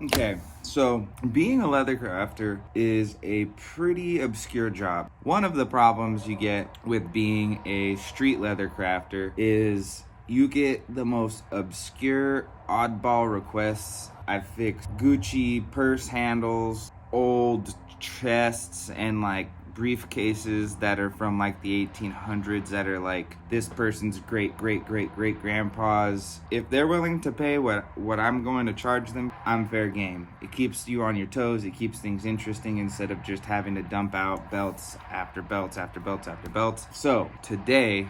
Okay, so being a leather crafter is a pretty obscure job. One of the problems you get with being a street leather crafter is you get the most obscure, oddball requests. I fixed Gucci purse handles, old chests, and like briefcases that are from like the 1800s that are like this person's great grandpa's. If they're willing to pay what I'm going to charge them, I'm fair game. It keeps you on your toes, it keeps things interesting instead of just having to dump out belts after belts after belts after belts. So today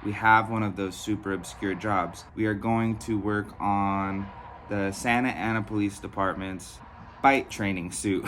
we have one of those super obscure jobs. We are going to work on the Santa Ana Police Department's bite training suit.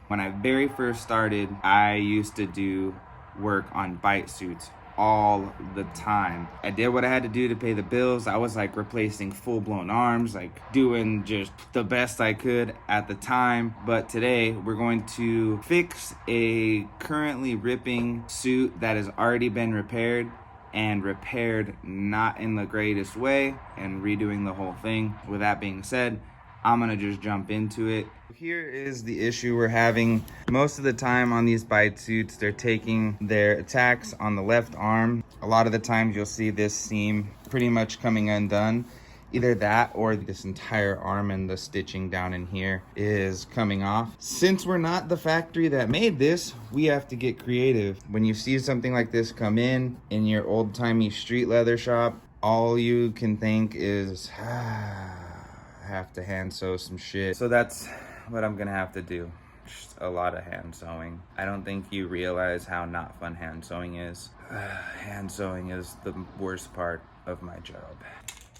When I very first started, I used to do work on bite suits all the time. I did what I had to do to pay the bills. I was like replacing full-blown arms, like doing just the best I could at the time. But today we're going to fix a currently ripping suit that has already been repaired and repaired not in the greatest way, and redoing the whole thing. With that being said, I'm gonna just jump into it. Here is the issue we're having. Most of the time on these bite suits, they're taking their attacks on the left arm. A lot of the times you'll see this seam pretty much coming undone. Either that or this entire arm and the stitching down in here is coming off. Since we're not the factory that made this, we have to get creative. When you see something like this come in your old-timey street leather shop, all you can think is, have to hand sew some shit. So that's what I'm gonna have to do. Just a lot of hand sewing. I don't think you realize how not fun hand sewing is. Hand sewing is the worst part of my job.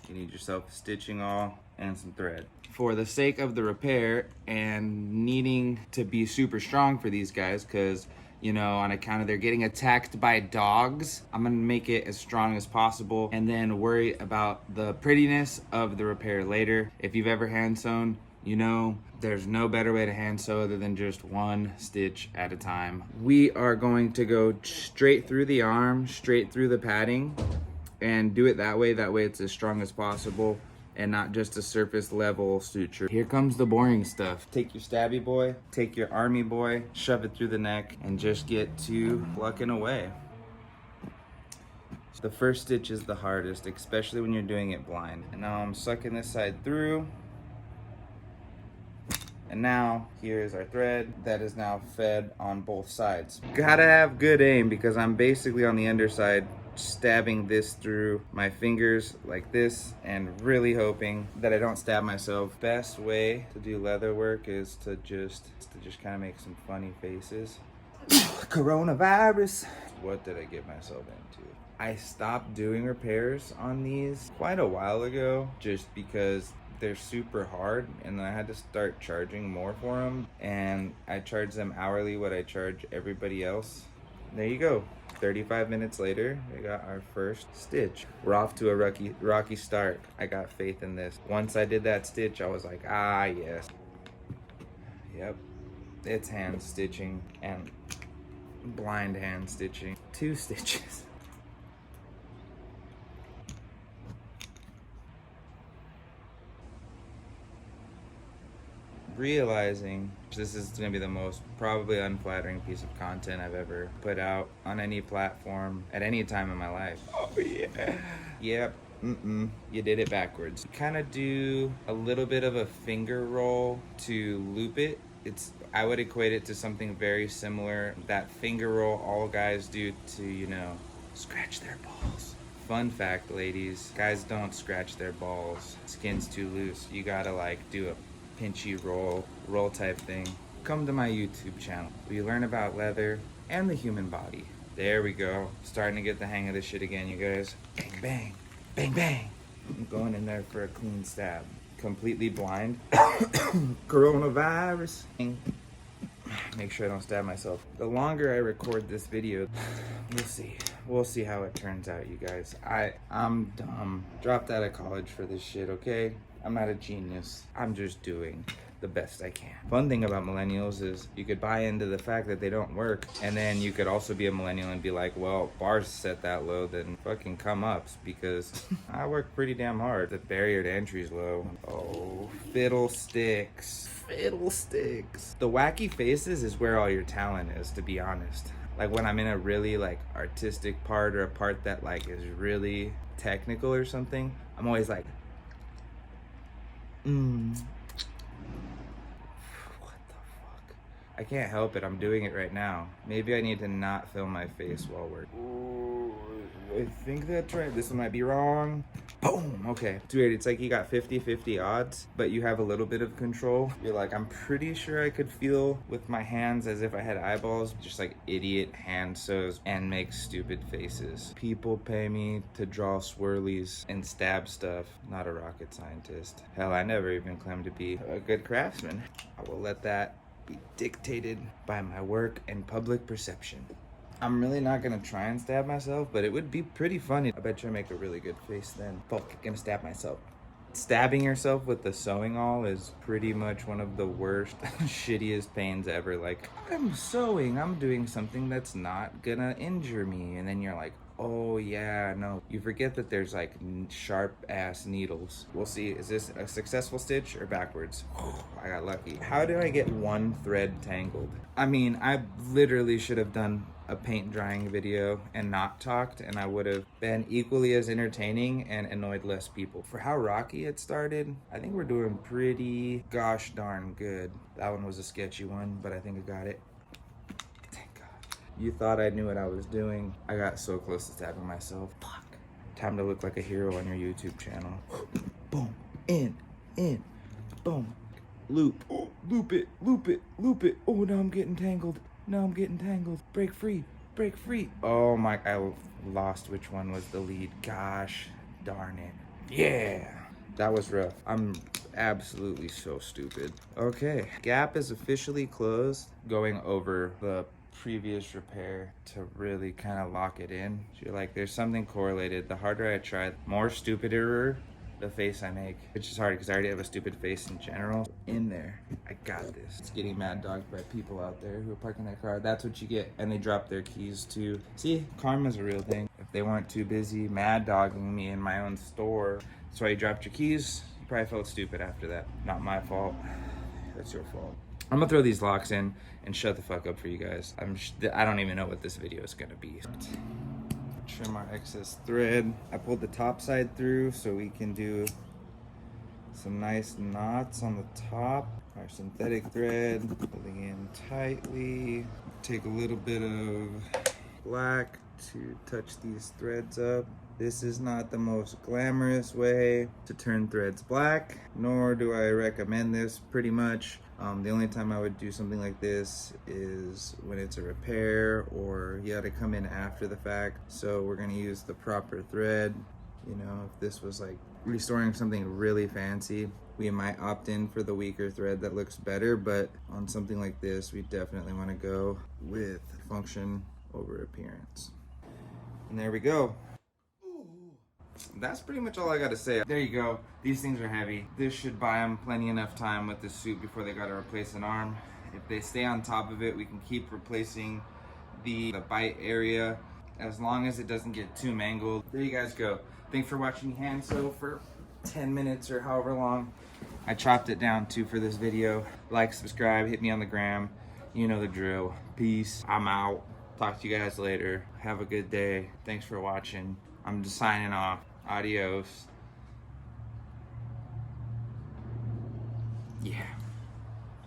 You need yourself a stitching awl and some thread. For the sake of the repair and needing to be super strong for these guys, because you know, on account of they're getting attacked by dogs, I'm gonna make it as strong as possible and then worry about the prettiness of the repair later. If you've ever hand sewn, you know there's no better way to hand sew other than just one stitch at a time. We are going to go straight through the arm, straight through the padding, and do it that way. That way it's as strong as possible and not just a surface level suture. Here comes the boring stuff. Take your stabby boy, take your army boy, shove it through the neck, and just get to plucking away. The first stitch is the hardest, especially when you're doing it blind. And now I'm sucking this side through. And now here's our thread that is now fed on both sides. Gotta have good aim because I'm basically on the underside stabbing this through my fingers like this and really hoping that I don't stab myself. Best way to do leather work is to just kind of make some funny faces. Coronavirus. What did I get myself into? I stopped doing repairs on these quite a while ago just because they're super hard and I had to start charging more for them, and I charge them hourly what I charge everybody else. There you go. 35 minutes later, we got our first stitch. We're off to a rocky start. I got faith in this. Once I did that stitch, I was like, ah, yes. Yep, it's hand stitching and blind hand stitching. 2 stitches. Realizing this is gonna be the most probably unflattering piece of content I've ever put out on any platform at any time in my life. Oh yeah. Yep. You did it backwards. Kind of do a little bit of a finger roll to loop it. I would equate it to something very similar. That finger roll all guys do to, you know, scratch their balls. Fun fact, ladies, guys don't scratch their balls. Skin's too loose. You gotta like do a pinchy roll type thing. Come to my YouTube channel. We learn about leather and the human body. There we go. Starting to get the hang of this shit again, you guys. Bang, bang, bang, bang. I'm going in there for a clean stab. Completely blind. Coronavirus. Make sure I don't stab myself. The longer I record this video, we'll see. We'll see how it turns out, you guys. I'm dumb. Dropped out of college for this shit, okay? I'm not a genius. I'm just doing. the best I can. Fun thing about millennials is you could buy into the fact that they don't work, and then you could also be a millennial and be like, well, bars set that low, then fucking come ups, because I work pretty damn hard. The barrier to entry is low. Oh, fiddlesticks. Fiddlesticks. The wacky faces is where all your talent is, to be honest. Like when I'm in a really like artistic part, or a part that like is really technical or something, I'm always like, I can't help it. I'm doing it right now. Maybe I need to not film my face while we're... Ooh, I think that's right. This one might be wrong. Boom. Okay. It's weird. It's like you got 50-50 odds, but you have a little bit of control. You're like, I'm pretty sure I could feel with my hands as if I had eyeballs, just like idiot hand sews and make stupid faces. People pay me to draw swirlies and stab stuff. Not a rocket scientist. Hell, I never even claimed to be a good craftsman. I will let that be dictated by my work and public perception. I'm really not gonna try and stab myself, but it would be pretty funny. I bet you I make a really good face then. Fuck, gonna stab myself. Stabbing yourself with the sewing awl is pretty much one of the worst, shittiest pains ever. Like, I'm sewing, I'm doing something that's not gonna injure me. And then you're like, oh yeah, no. You forget that there's like sharp ass needles. We'll see, is this a successful stitch or backwards? I got lucky. How do I get one thread tangled? I mean, I literally should have done a paint drying video and not talked, and I would have been equally as entertaining and annoyed less people. For how rocky it started, I think we're doing pretty gosh darn good. That one was a sketchy one, but I think I got it. Thank God. You thought I knew what I was doing. I got so close to stabbing myself. Fuck. Time to look like a hero on your YouTube channel. Boom. In. Boom. Loop. Oh, loop it. Oh, now I'm getting tangled. Break free. Oh my, I lost which one was the lead. Gosh darn it. Yeah. That was rough. I'm absolutely so stupid. Okay, gap is officially closed. Going over the previous repair to really kind of lock it in. So you're like, there's something correlated. The harder I try, the more stupider the face I make, which is hard because I already have a stupid face in general. In there, I got this. It's getting mad dogged by people out there who are parking their car. That's what you get, and they drop their keys too. See, karma's a real thing. If they weren't too busy mad dogging me in my own store, that's why you dropped your keys. You probably felt stupid after that. Not my fault. That's your fault. I'm gonna throw these locks in and shut the fuck up for you guys. I don't even know what this video is gonna be. Trim our excess thread. I pulled the top side through so we can do some nice knots on the top. Our synthetic thread, pulling in tightly. Take a little bit of black to touch these threads up. This is not the most glamorous way to turn threads black, nor do I recommend this pretty much. The only time I would do something like this is when it's a repair or you gotta come in after the fact. So we're gonna use the proper thread. You know, if this was like restoring something really fancy, we might opt in for the weaker thread that looks better, but on something like this, we definitely wanna go with function over appearance. And there we go. That's pretty much all I gotta say. There you go. These things are heavy. This should buy them plenty enough time with the suit before they gotta replace an arm. If they stay on top of it, we can keep replacing the bite area as long as it doesn't get too mangled. There you guys go. Thanks for watching hand sew for 10 minutes or however long. I chopped it down too for this video. Like, subscribe, hit me on the gram. You know the drill. Peace. I'm out. Talk to you guys later. Have a good day. Thanks for watching. I'm just signing off. Adios.